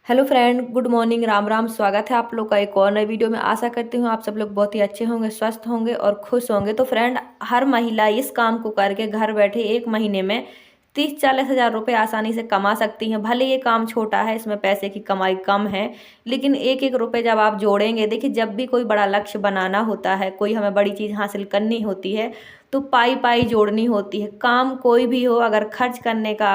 Hello friend, good morning, Ram Ram. स्वागत है आप लोग का एक और नए वीडियो में। आशा करती हूँ आप सब लोग बहुत ही अच्छे होंगे, स्वस्थ होंगे और खुश होंगे। तो फ्रेंड, हर महिला इस काम को करके घर बैठे एक महीने में 30-40 हज़ार रुपये आसानी से कमा सकती हैं। भले ये काम छोटा है, इसमें पैसे की कमाई कम है, लेकिन एक एक रुपये जब आप जोड़ेंगे, देखिए जब भी कोई बड़ा लक्ष्य बनाना होता है, कोई हमें बड़ी चीज़ हासिल करनी होती है, तो पाई पाई जोड़नी होती है। काम कोई भी हो, अगर खर्च करने का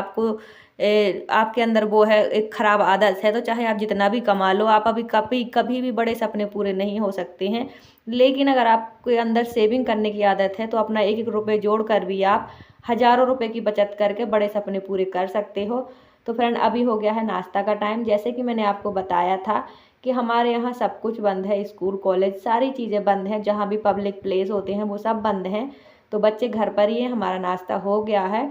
आपके अंदर वो है, एक खराब आदत है, तो चाहे आप जितना भी कमा लो, आप अभी कभी कभी भी बड़े सपने पूरे नहीं हो सकते हैं। लेकिन अगर आपके अंदर सेविंग करने की आदत है, तो अपना एक एक रुपये जोड़ कर भी आप हजारों रुपए की बचत करके बड़े सपने पूरे कर सकते हो। तो फ्रेंड, अभी हो गया है नाश्ता का टाइम। जैसे कि मैंने आपको बताया था कि हमारे यहाँ सब कुछ बंद है, स्कूल कॉलेज सारी चीज़ें बंद हैं, जहाँ भी पब्लिक प्लेस होते हैं वो सब बंद हैं। तो बच्चे घर पर ही हैं, हमारा नाश्ता हो गया है।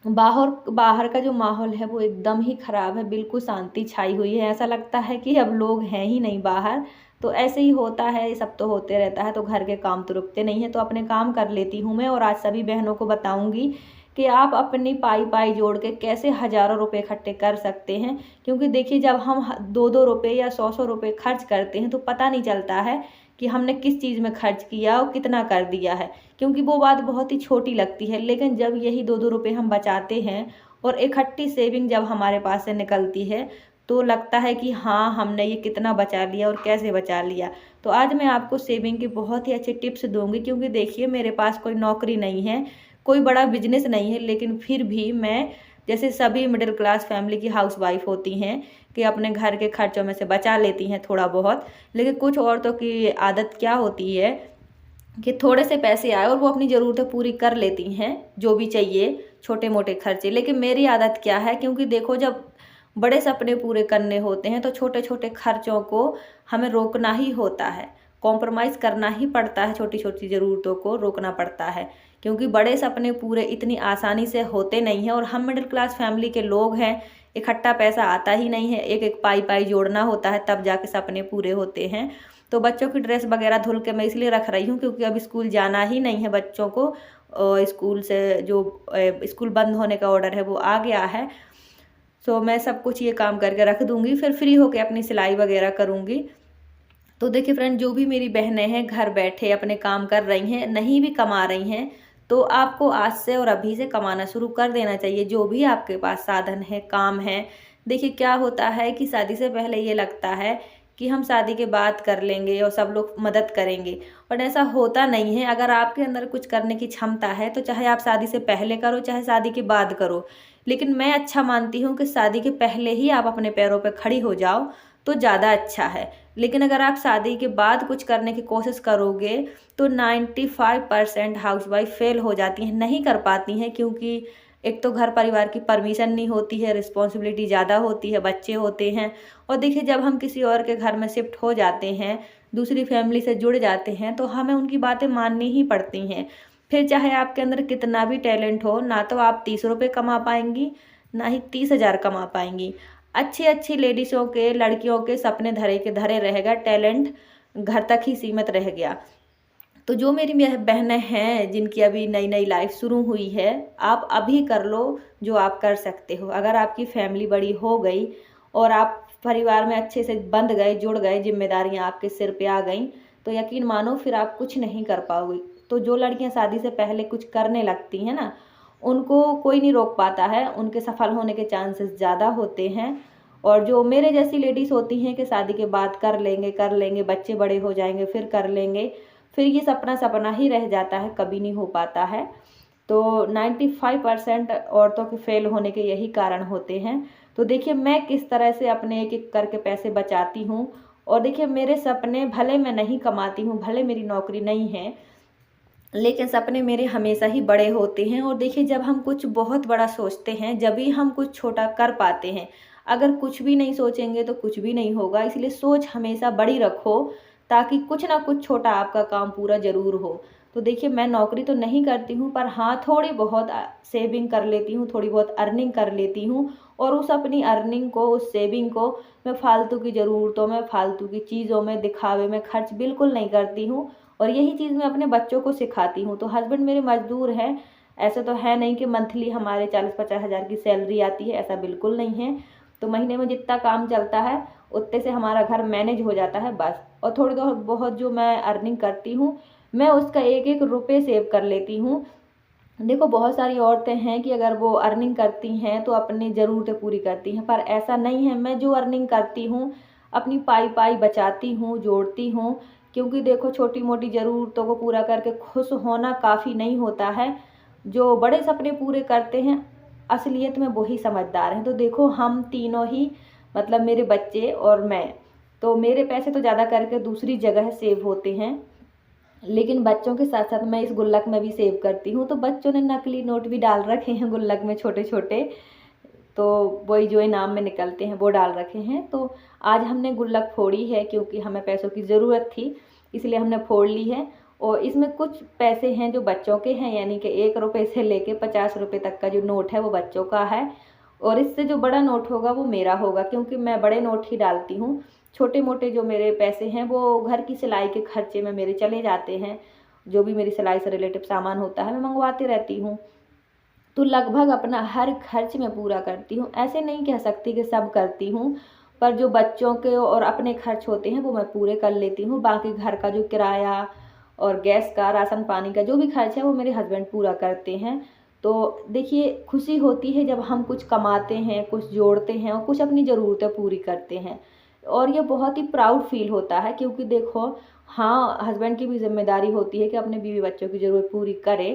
बाहर बाहर का जो माहौल है वो एकदम ही ख़राब है, बिल्कुल शांति छाई हुई है। ऐसा लगता है कि अब लोग हैं ही नहीं बाहर। तो ऐसे ही होता है, ये सब तो होते रहता है। तो घर के काम तो रुकते नहीं हैं, तो अपने काम कर लेती हूँ मैं। और आज सभी बहनों को बताऊंगी कि आप अपनी पाई पाई जोड़ के कैसे हज़ारों रुपए इकट्ठे कर सकते हैं। क्योंकि देखिए, जब हम 2-2 रुपये या 100-100 रुपये खर्च करते हैं, तो पता नहीं चलता है कि हमने किस चीज़ में खर्च किया और कितना कर दिया है, क्योंकि वो बात बहुत ही छोटी लगती है। लेकिन जब यही 2-2 रुपये हम बचाते हैं और इकट्ठी सेविंग जब हमारे पास से निकलती है, तो लगता है कि हाँ, हमने ये कितना बचा लिया और कैसे बचा लिया। तो आज मैं आपको सेविंग की बहुत ही अच्छे टिप्स दूंगी। क्योंकि देखिए, मेरे पास कोई नौकरी नहीं है, कोई बड़ा बिजनेस नहीं है, लेकिन फिर भी मैं, जैसे सभी मिडिल क्लास फैमिली की हाउसवाइफ होती हैं, कि अपने घर के खर्चों में से बचा लेती हैं थोड़ा बहुत। लेकिन कुछ औरतों की आदत क्या होती है कि थोड़े से पैसे आए और वो अपनी ज़रूरतें पूरी कर लेती हैं, जो भी चाहिए, छोटे मोटे खर्चे। लेकिन मेरी आदत क्या है, क्योंकि देखो, जब बड़े सपने पूरे करने होते हैं, तो छोटे छोटे खर्चों को हमें रोकना ही होता है, कॉम्प्रोमाइज़ करना ही पड़ता है, छोटी छोटी ज़रूरतों को रोकना पड़ता है। क्योंकि बड़े सपने पूरे इतनी आसानी से होते नहीं हैं, और हम मिडिल क्लास फैमिली के लोग हैं, इकट्ठा पैसा आता ही नहीं है, एक एक पाई पाई जोड़ना होता है, तब जाके सपने पूरे होते हैं। तो बच्चों की ड्रेस वगैरह धुल के मैं इसलिए रख रही हूँ, क्योंकि अब स्कूल जाना ही नहीं है बच्चों को। स्कूल से जो स्कूल बंद होने का ऑर्डर है वो आ गया है। तो मैं सब कुछ ये काम करके रख दूँगी, फिर फ्री होके अपनी सिलाई वगैरह करूँगी। तो देखिए फ्रेंड, जो भी मेरी बहनें हैं घर बैठे अपने काम कर रही हैं, नहीं भी कमा रही हैं, तो आपको आज से और अभी से कमाना शुरू कर देना चाहिए, जो भी आपके पास साधन है, काम है। देखिए, क्या होता है कि शादी से पहले ये लगता है कि हम शादी के बाद कर लेंगे और सब लोग मदद करेंगे, और ऐसा होता नहीं है। अगर आपके अंदर कुछ करने की क्षमता है, तो चाहे आप शादी से पहले करो, चाहे शादी के बाद करो। लेकिन मैं अच्छा मानती हूँ कि शादी के पहले ही आप अपने पैरों पर खड़ी हो जाओ, तो ज़्यादा अच्छा है। लेकिन अगर आप शादी के बाद कुछ करने की कोशिश करोगे, तो 95% हाउसवाइफ फेल हो जाती हैं, नहीं कर पाती हैं। क्योंकि एक तो घर परिवार की परमिशन नहीं होती है, रिस्पॉन्सिबिलिटी ज़्यादा होती है, बच्चे होते हैं। और देखिए, जब हम किसी और के घर में शिफ्ट हो जाते हैं, दूसरी फैमिली से जुड़ जाते हैं, तो हमें उनकी बातें माननी ही पड़ती हैं। फिर चाहे आपके अंदर कितना भी टैलेंट हो, ना तो आप 30 रुपये कमा पाएंगी, ना ही 30 हज़ार कमा पाएंगी। अच्छी अच्छी लेडीज़ों के, लड़कियों के सपने धरे के धरे रहेगा, टैलेंट घर तक ही सीमित रह गया। तो जो मेरी बहनें हैं, जिनकी अभी नई नई लाइफ शुरू हुई है, आप अभी कर लो जो आप कर सकते हो। अगर आपकी फैमिली बड़ी हो गई और आप परिवार में अच्छे से बंध गए, जुड़ गए, जिम्मेदारियां आपके सिर पे आ गई, तो यकीन मानो फिर आप कुछ नहीं कर पाओगे। तो जो लड़कियां शादी से पहले कुछ करने लगती हैं ना, उनको कोई नहीं रोक पाता है, उनके सफल होने के चांसेस ज़्यादा होते हैं। और जो मेरे जैसी लेडीज़ होती हैं कि शादी के बाद कर लेंगे, बच्चे बड़े हो जाएंगे फिर कर लेंगे, फिर ये सपना सपना ही रह जाता है, कभी नहीं हो पाता है। तो 95% औरतों के फेल होने के यही कारण होते हैं। तो देखिए, मैं किस तरह से अपने एक एक करके पैसे बचाती हूँ। और देखिए, मेरे सपने, भले मैं नहीं कमाती हूँ, भले मेरी नौकरी नहीं है, लेकिन सपने मेरे हमेशा ही बड़े होते हैं। और देखिए, जब हम कुछ बहुत बड़ा सोचते हैं, जब भी हम कुछ छोटा कर पाते हैं। अगर कुछ भी नहीं सोचेंगे तो कुछ भी नहीं होगा, इसलिए सोच हमेशा बड़ी रखो, ताकि कुछ ना कुछ छोटा आपका काम पूरा ज़रूर हो। तो देखिए, मैं नौकरी तो नहीं करती हूँ, पर हाँ, थोड़ी बहुत सेविंग कर लेती हूँ, थोड़ी बहुत अर्निंग कर लेती हूँ। और उस अपनी अर्निंग को, उस सेविंग को मैं फालतू की ज़रूरतों में, फालतू की चीज़ों में, दिखावे में खर्च बिल्कुल नहीं करती हूँ। और यही चीज़ मैं अपने बच्चों को सिखाती हूँ। तो हस्बैंड मेरे मजदूर हैं, ऐसा तो है नहीं कि मंथली हमारे 40-50 हज़ार की सैलरी आती है, ऐसा बिल्कुल नहीं है। तो महीने में जितना काम चलता है उतने से हमारा घर मैनेज हो जाता है बस। और थोड़ी बहुत जो मैं अर्निंग करती हूँ मैं उसका एक एक रुपये सेव कर लेती हूँ। देखो बहुत सारी औरतें हैं कि अगर वो अर्निंग करती हैं तो अपनी ज़रूरतें पूरी करती हैं, पर ऐसा नहीं है। मैं जो अर्निंग करती हूँ अपनी पाई पाई बचाती हूँ, जोड़ती हूँ, क्योंकि देखो छोटी मोटी ज़रूरतों को पूरा करके खुश होना काफ़ी नहीं होता है। जो बड़े सपने पूरे करते हैं असलियत में वही समझदार हैं। तो देखो हम तीनों ही, मतलब मेरे बच्चे और मैं, तो मेरे पैसे तो ज़्यादा करके दूसरी जगह सेव होते हैं, लेकिन बच्चों के साथ साथ मैं इस गुल्लक में भी सेव करती हूँ। तो बच्चों ने नकली नोट भी डाल रखे हैं गुल्लक में, छोटे छोटे, तो वही जो इनाम में निकलते हैं वो डाल रखे हैं। तो आज हमने गुल्लक फोड़ी है क्योंकि हमें पैसों की ज़रूरत थी, इसलिए हमने फोड़ ली है। और इसमें कुछ पैसे हैं जो बच्चों के हैं, यानी कि 1 रुपये से लेके 50 रुपये तक का जो नोट है वो बच्चों का है, और इससे जो बड़ा नोट होगा वो मेरा होगा, क्योंकि मैं बड़े नोट ही डालती हूँ। छोटे मोटे जो मेरे पैसे हैं वो घर की सिलाई के खर्चे में मेरे चले जाते हैं। जो भी मेरी सिलाई से रिलेटेड सामान होता है मैं मंगवाती रहती हूँ। तो लगभग अपना हर खर्च मैं पूरा करती हूँ। ऐसे नहीं कह सकती कि सब करती हूँ, पर जो बच्चों के और अपने खर्च होते हैं वो मैं पूरे कर लेती हूँ। बाकी घर का जो किराया और गैस का, राशन पानी का जो भी खर्च है वो मेरे हस्बैंड पूरा करते हैं। तो देखिए खुशी होती है जब हम कुछ कमाते हैं, कुछ जोड़ते हैं और कुछ अपनी ज़रूरतें पूरी करते हैं, और ये बहुत ही प्राउड फील होता है। क्योंकि देखो हाँ, हस्बैंड की भी जिम्मेदारी होती है कि अपने बीवी बच्चों की ज़रूरत पूरी करे,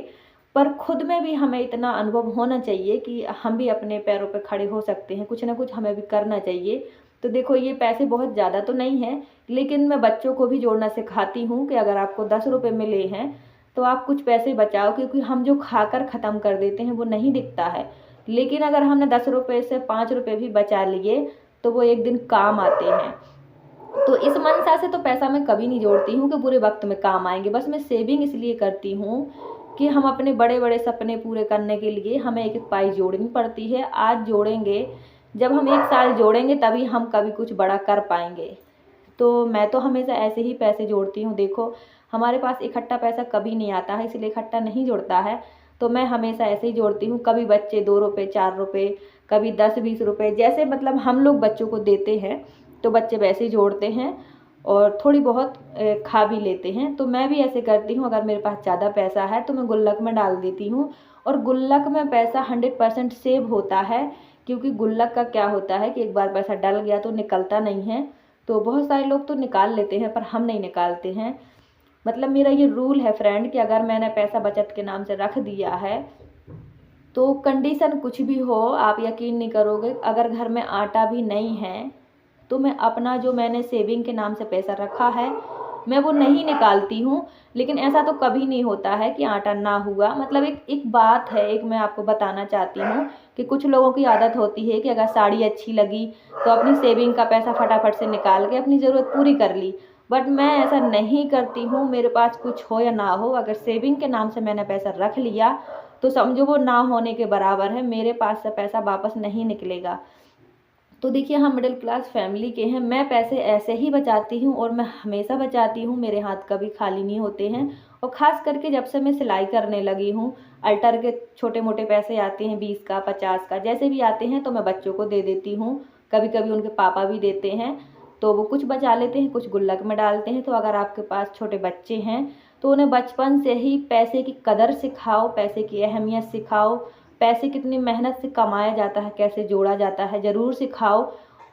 पर खुद में भी हमें इतना अनुभव होना चाहिए कि हम भी अपने पैरों पर खड़े हो सकते हैं, कुछ ना कुछ हमें भी करना चाहिए। तो देखो ये पैसे बहुत ज़्यादा तो नहीं हैं, लेकिन मैं बच्चों को भी जोड़ना सिखाती हूँ कि अगर आपको 10 रुपये मिले हैं तो आप कुछ पैसे बचाओ, क्योंकि हम जो खाकर ख़त्म कर देते हैं वो नहीं दिखता है, लेकिन अगर हमने 10 रुपये से 5 रुपये भी बचा लिए तो वो एक दिन काम आते हैं। तो इस मंशा से तो पैसा मैं कभी नहीं जोड़ती हूँ कि बुरे वक्त में काम आएंगे। बस मैं सेविंग इसलिए करती हूँ कि हम अपने बड़े बड़े सपने पूरे करने के लिए हमें एक एक पाई जोड़नी पड़ती है। आज जोड़ेंगे, जब हम 1 साल जोड़ेंगे तभी हम कभी कुछ बड़ा कर पाएंगे। तो मैं तो हमेशा ऐसे ही पैसे जोड़ती हूँ। देखो हमारे पास इकट्ठा पैसा कभी नहीं आता है, इसलिए इकट्ठा नहीं जुड़ता है। तो मैं हमेशा ऐसे ही जोड़ती हूँ। कभी बच्चे 2 रुपये 4 रुपये, कभी 10-20 रुपये, जैसे मतलब हम लोग बच्चों को देते हैं तो बच्चे वैसे ही जोड़ते हैं और थोड़ी बहुत खा भी लेते हैं। तो मैं भी ऐसे करती हूँ। अगर मेरे पास ज़्यादा पैसा है तो मैं गुल्लक में डाल देती हूँ, और गुल्लक में पैसा 100% सेव होता है। क्योंकि गुल्लक का क्या होता है कि एक बार पैसा डल गया तो निकलता नहीं है। तो बहुत सारे लोग तो निकाल लेते हैं पर हम नहीं निकालते हैं। मतलब मेरा ये रूल है फ्रेंड कि अगर मैंने पैसा बचत के नाम से रख दिया है तो कंडीशन कुछ भी हो, आप यकीन नहीं करोगे, अगर घर में आटा भी नहीं है तो मैं अपना जो मैंने सेविंग के नाम से पैसा रखा है मैं वो नहीं निकालती हूँ। लेकिन ऐसा तो कभी नहीं होता है कि आटा ना हुआ। मतलब एक बात है, एक मैं आपको बताना चाहती हूँ कि कुछ लोगों की आदत होती है कि अगर साड़ी अच्छी लगी तो अपनी सेविंग का पैसा फटाफट से निकाल के अपनी ज़रूरत पूरी कर ली। बट मैं ऐसा नहीं करती हूँ। मेरे पास कुछ हो या ना हो, अगर सेविंग के नाम से मैंने पैसा रख लिया तो समझो वो ना होने के बराबर है, मेरे पास से पैसा वापस नहीं निकलेगा। तो देखिए हम मिडिल क्लास फैमिली के हैं, मैं पैसे ऐसे ही बचाती हूँ और मैं हमेशा बचाती हूँ। मेरे हाथ कभी खाली नहीं होते हैं। और ख़ास करके जब से मैं सिलाई करने लगी हूँ, अल्टर के छोटे मोटे पैसे आते हैं, 20 का 50 का जैसे भी आते हैं तो मैं बच्चों को दे देती हूँ। कभी कभी उनके पापा भी देते हैं तो वो कुछ बचा लेते हैं, कुछ गुल्लक में डालते हैं। तो अगर आपके पास छोटे बच्चे हैं तो उन्हें बचपन से ही पैसे की कदर सिखाओ, पैसे की अहमियत सिखाओ, पैसे कितनी मेहनत से कमाया जाता है, कैसे जोड़ा जाता है, ज़रूर सिखाओ।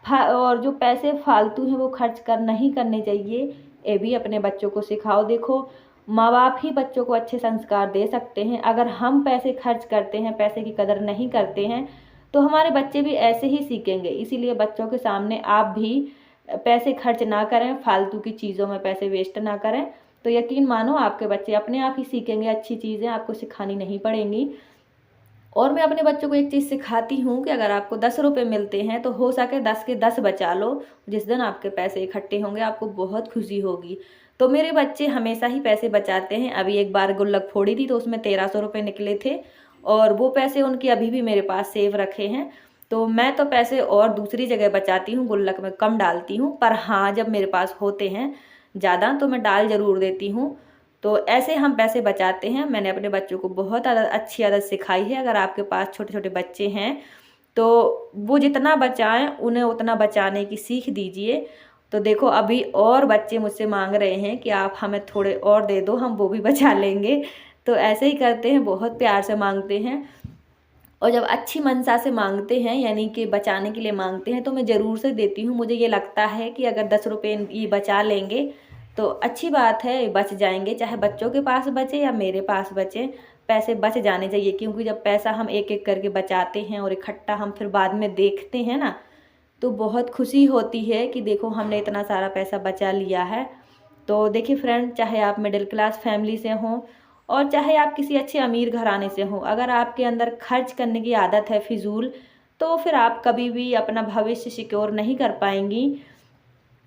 और जो पैसे फालतू हैं वो खर्च नहीं करने चाहिए, ये भी अपने बच्चों को सिखाओ। देखो माँ बाप ही बच्चों को अच्छे संस्कार दे सकते हैं। अगर हम पैसे खर्च करते हैं, पैसे की कदर नहीं करते हैं तो हमारे बच्चे भी ऐसे ही सीखेंगे। इसीलिए बच्चों के सामने आप भी पैसे खर्च ना करें, फालतू की चीज़ों में पैसे वेस्ट ना करें। तो यकीन मानो आपके बच्चे अपने आप ही सीखेंगे, अच्छी चीज़ें आपको सिखानी नहीं पड़ेंगी। और मैं अपने बच्चों को एक चीज़ सिखाती हूँ कि अगर आपको 10 रुपये मिलते हैं तो हो सके 10 के 10 बचा लो। जिस दिन आपके पैसे इकट्ठे होंगे आपको बहुत खुशी होगी। तो मेरे बच्चे हमेशा ही पैसे बचाते हैं। अभी एक बार गुल्लक फोड़ी थी तो उसमें 1300 रुपये निकले थे, और वो पैसे उनके अभी भी मेरे पास सेव रखे हैं। तो मैं तो पैसे और दूसरी जगह बचाती हूँ, गुल्लक में कम डालती हूँ, पर हाँ जब मेरे पास होते हैं ज़्यादा तो मैं डाल ज़रूर देती हूँ। तो ऐसे हम पैसे बचाते हैं। मैंने अपने बच्चों को बहुत अच्छी आदत सिखाई है। अगर आपके पास छोटे छोटे बच्चे हैं तो वो जितना बचाएं उन्हें उतना बचाने की सीख दीजिए। तो देखो अभी और बच्चे मुझसे मांग रहे हैं कि आप हमें थोड़े और दे दो, हम वो भी बचा लेंगे। तो ऐसे ही करते हैं, बहुत प्यार से मांगते हैं। और जब अच्छी मंशा से मांगते हैं, यानी कि बचाने के लिए मांगते हैं, तो मैं ज़रूर से देती हूँ। मुझे ये लगता है कि अगर 10 रुपये ये बचा लेंगे तो अच्छी बात है, बच जाएंगे, चाहे बच्चों के पास बचे या मेरे पास बचे, पैसे बच जाने चाहिए। क्योंकि जब पैसा हम एक एक करके बचाते हैं और इकट्ठा हम फिर बाद में देखते हैं ना, तो बहुत खुशी होती है कि देखो हमने इतना सारा पैसा बचा लिया है। तो देखिए फ्रेंड, चाहे आप मिडिल क्लास फैमिली से हों और चाहे आप किसी अच्छे अमीर घराने से हों, अगर आपके अंदर खर्च करने की आदत है फिजूल, तो फिर आप कभी भी अपना भविष्य सिक्योर नहीं कर पाएंगी।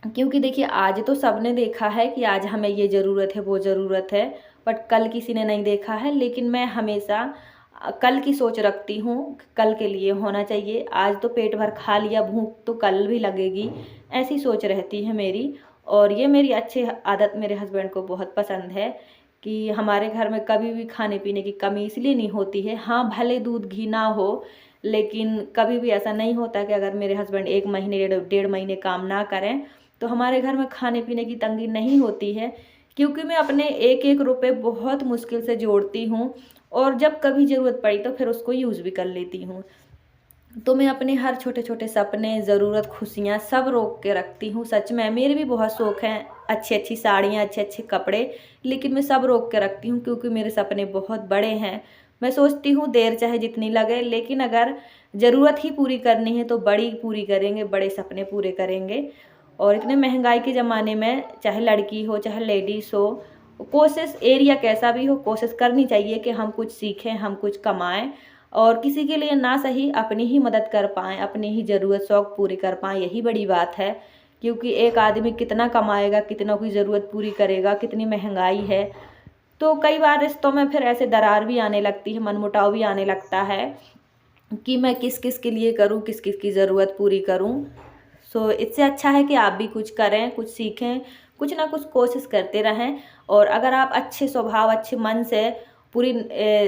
क्योंकि देखिए आज तो सबने देखा है कि आज हमें ये ज़रूरत है, वो ज़रूरत है, बट कल किसी ने नहीं देखा है। लेकिन मैं हमेशा कल की सोच रखती हूँ, कल के लिए होना चाहिए। आज तो पेट भर खा लिया, भूख तो कल भी लगेगी, ऐसी सोच रहती है मेरी। और ये मेरी अच्छी आदत मेरे हस्बैंड को बहुत पसंद है कि हमारे घर में कभी भी खाने पीने की कमी इसलिए नहीं होती है। हाँ, भले दूध घी ना हो, लेकिन कभी भी ऐसा नहीं होता कि अगर मेरे हस्बैंड 1 महीने डेढ़ महीने काम ना करें तो हमारे घर में खाने पीने की तंगी नहीं होती है। क्योंकि मैं अपने एक एक रुपए बहुत मुश्किल से जोड़ती हूँ और जब कभी ज़रूरत पड़ी तो फिर उसको यूज़ भी कर लेती हूँ। तो मैं अपने हर छोटे छोटे सपने, ज़रूरत, खुशियाँ सब रोक के रखती हूँ। सच में मेरे भी बहुत शौक़ हैं, अच्छी अच्छी साड़ियाँ, अच्छे अच्छे कपड़े, लेकिन मैं सब रोक के रखती हूँ क्योंकि मेरे सपने बहुत बड़े हैं। मैं सोचती हूँ देर चाहे जितनी लगे, लेकिन अगर ज़रूरत ही पूरी करनी है तो बड़ी पूरी करेंगे, बड़े सपने पूरे करेंगे। और इतने महंगाई के ज़माने में चाहे लड़की हो चाहे लेडीज़ हो, कोशिश एरिया कैसा भी हो, कोशिश करनी चाहिए कि हम कुछ सीखें, हम कुछ कमाएं और किसी के लिए ना सही अपनी ही मदद कर पाएँ, अपनी ही ज़रूरत शौक़ पूरी कर पाएँ, यही बड़ी बात है। क्योंकि एक आदमी कितना कमाएगा, कितनों की ज़रूरत पूरी करेगा, कितनी महंगाई है। तो कई बार रिश्तों में फिर ऐसे दरार भी आने लगती है, मनमुटाव भी आने लगता है कि मैं किस किस के लिए करूं, किस किस की ज़रूरत पूरी करूं। सो इससे अच्छा है कि आप भी कुछ करें, कुछ सीखें, कुछ ना कुछ कोशिश करते रहें। और अगर आप अच्छे स्वभाव, अच्छे मन से, पूरी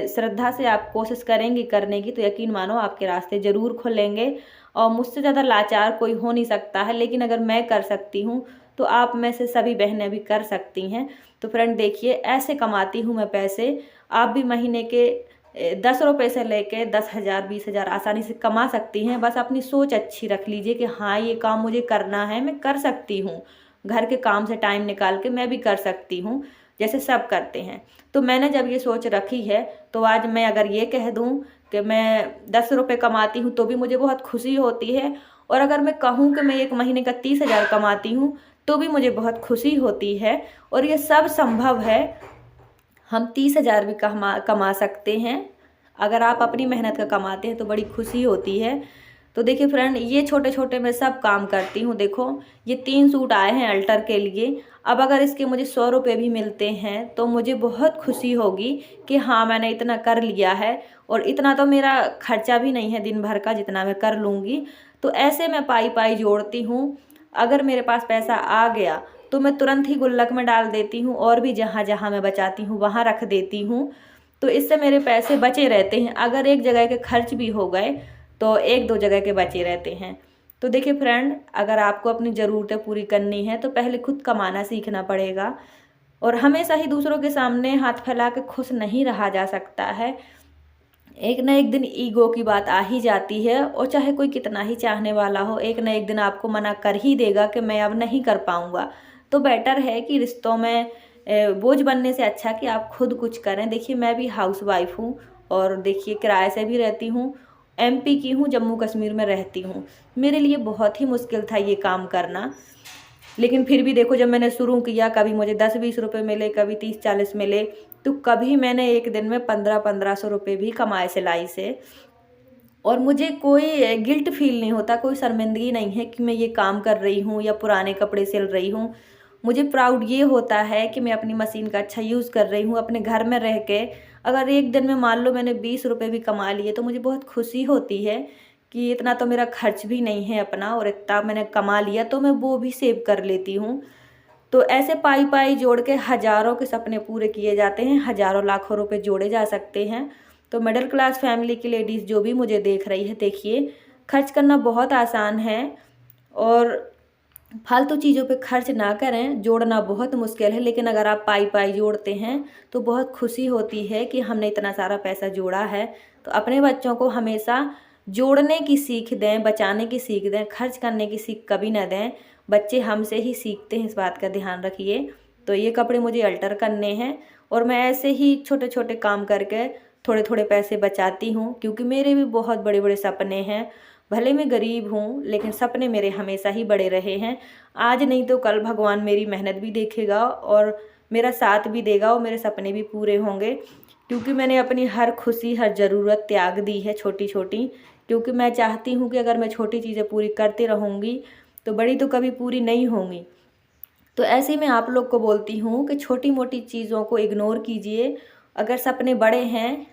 श्रद्धा से आप कोशिश करेंगी करने की, तो यकीन मानो आपके रास्ते ज़रूर खुलेंगे। और मुझसे ज़्यादा लाचार कोई हो नहीं सकता है, लेकिन अगर मैं कर सकती हूँ तो आप में से सभी बहनें भी कर सकती हैं। तो फ्रेंड देखिए, ऐसे कमाती हूँ मैं पैसे। आप भी महीने के 10 रुपये से लेके 10,000 20,000 आसानी से कमा सकती हैं। बस अपनी सोच अच्छी रख लीजिए कि हाँ, ये काम मुझे करना है, मैं कर सकती हूँ। घर के काम से टाइम निकाल के मैं भी कर सकती हूँ, जैसे सब करते हैं। तो मैंने जब ये सोच रखी है, तो आज मैं अगर ये कह दूँ कि मैं 10 रुपये कमाती हूँ तो भी मुझे बहुत खुशी होती है। और अगर मैं कहूँ कि मैं एक महीने का 30,000 कमाती हूँ तो भी मुझे बहुत खुशी होती है। और ये सब संभव है, हम 30,000 भी कमा सकते हैं। अगर आप अपनी मेहनत का कमाते हैं तो बड़ी खुशी होती है। तो देखिए फ्रेंड, ये छोटे छोटे मैं सब काम करती हूँ। देखो ये 3 सूट आए हैं अल्टर के लिए, अब अगर इसके मुझे 100 रुपये भी मिलते हैं तो मुझे बहुत खुशी होगी कि हाँ, मैंने इतना कर लिया है। और इतना तो मेरा खर्चा भी नहीं है दिन भर का, जितना मैं कर लूँगी। तो ऐसे मैं पाई पाई जोड़ती हूँ। अगर मेरे पास पैसा आ गया तो मैं तुरंत ही गुल्लक में डाल देती हूँ, और भी जहाँ जहाँ मैं बचाती हूँ वहाँ रख देती हूँ। तो इससे मेरे पैसे बचे रहते हैं। अगर एक जगह के खर्च भी हो गए तो 1-2 जगह के बचे रहते हैं। तो देखिए फ्रेंड, अगर आपको अपनी ज़रूरतें पूरी करनी है तो पहले खुद कमाना सीखना पड़ेगा। और हमेशा ही दूसरों के सामने हाथ फैला के खुश नहीं रहा जा सकता है। एक ना एक दिन ईगो की बात आ ही जाती है, और चाहे कोई कितना ही चाहने वाला हो, एक ना एक दिन आपको मना कर ही देगा कि मैं अब नहीं कर पाऊँगा। तो बेटर है कि रिश्तों में बोझ बनने से अच्छा कि आप खुद कुछ करें। देखिए मैं भी हाउसवाइफ हूँ, और देखिए किराए से भी रहती हूँ, एमपी की हूँ, जम्मू कश्मीर में रहती हूँ। मेरे लिए बहुत ही मुश्किल था ये काम करना, लेकिन फिर भी देखो जब मैंने शुरू किया, कभी मुझे 10-20 रुपये मिले, कभी 30-40 मिले, तो कभी मैंने एक दिन में 1500-1500 रुपये भी कमाए सिलाई से। और मुझे कोई गिल्ट फील नहीं होता, कोई शर्मिंदगी नहीं है कि मैं ये काम कर रही हूँ या पुराने कपड़े सिल रही हूँ। मुझे प्राउड ये होता है कि मैं अपनी मशीन का अच्छा यूज़ कर रही हूँ। अपने घर में रह के अगर एक दिन में मान लो मैंने 20 रुपये भी कमा लिए तो मुझे बहुत खुशी होती है कि इतना तो मेरा खर्च भी नहीं है अपना, और इतना मैंने कमा लिया तो मैं वो भी सेव कर लेती हूँ। तो ऐसे पाई पाई जोड़ के हज़ारों के सपने पूरे किए जाते हैं, हज़ारों लाखों रुपए जोड़े जा सकते हैं। तो मिडिल क्लास फैमिली की लेडीज़ जो भी मुझे देख रही है, देखिए खर्च करना बहुत आसान है और फालतू चीज़ों पे खर्च ना करें। जोड़ना बहुत मुश्किल है, लेकिन अगर आप पाई पाई जोड़ते हैं तो बहुत खुशी होती है कि हमने इतना सारा पैसा जोड़ा है। तो अपने बच्चों को हमेशा जोड़ने की सीख दें, बचाने की सीख दें, खर्च करने की सीख कभी ना दें। बच्चे हमसे ही सीखते हैं, इस बात का ध्यान रखिए। तो ये कपड़े मुझे अल्टर करने हैं और मैं ऐसे ही छोटे छोटे काम करके थोड़े थोड़े पैसे बचाती हूँ, क्योंकि मेरे भी बहुत बड़े बड़े सपने हैं। भले मैं गरीब हूँ, लेकिन सपने मेरे हमेशा ही बड़े रहे हैं। आज नहीं तो कल भगवान मेरी मेहनत भी देखेगा और मेरा साथ भी देगा और मेरे सपने भी पूरे होंगे, क्योंकि मैंने अपनी हर खुशी, हर ज़रूरत त्याग दी है छोटी छोटी। क्योंकि मैं चाहती हूँ कि अगर मैं छोटी चीज़ें पूरी करती रहूँगी तो बड़ी तो कभी पूरी नहीं होंगी। तो ऐसे ही मैं आप लोग को बोलती हूँ कि छोटी मोटी चीज़ों को इग्नोर कीजिए। अगर सपने बड़े हैं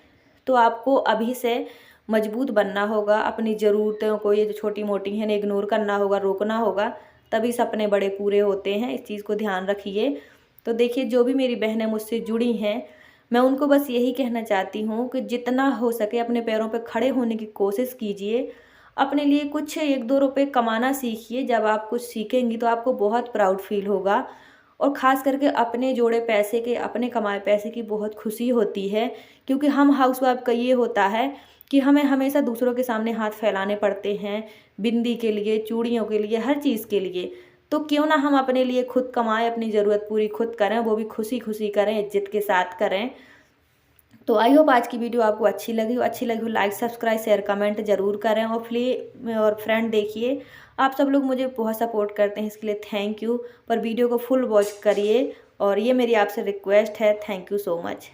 तो आपको अभी से मजबूत बनना होगा। अपनी ज़रूरतों को, ये जो छोटी मोटी हैं, इग्नोर करना होगा, रोकना होगा, तभी सपने बड़े पूरे होते हैं। इस चीज़ को ध्यान रखिए। तो देखिए, जो भी मेरी बहनें मुझसे जुड़ी हैं, मैं उनको बस यही कहना चाहती हूँ कि जितना हो सके अपने पैरों पे खड़े होने की कोशिश कीजिए। अपने लिए कुछ 1-2 रुपए कमाना सीखिए। जब आप कुछ सीखेंगी तो आपको बहुत प्राउड फील होगा और ख़ास करके अपने जोड़े पैसे के, अपने कमाए पैसे की बहुत खुशी होती है। क्योंकि हम हाउसवाइफ का ये होता है कि हमें हमेशा दूसरों के सामने हाथ फैलाने पड़ते हैं, बिंदी के लिए, चूड़ियों के लिए, हर चीज़ के लिए। तो क्यों ना हम अपने लिए खुद कमाएं, अपनी ज़रूरत पूरी खुद करें, वो भी खुशी खुशी करें, इज्जत के साथ करें। तो आई होप आज की वीडियो आपको अच्छी लगी हो लाइक, सब्सक्राइब, शेयर, कमेंट जरूर करें। और फ्रेंड देखिए, आप सब लोग मुझे बहुत सपोर्ट करते हैं, इसके लिए थैंक यू। पर वीडियो को फुल वॉच करिए और ये मेरी आपसे रिक्वेस्ट है। Thank you so much.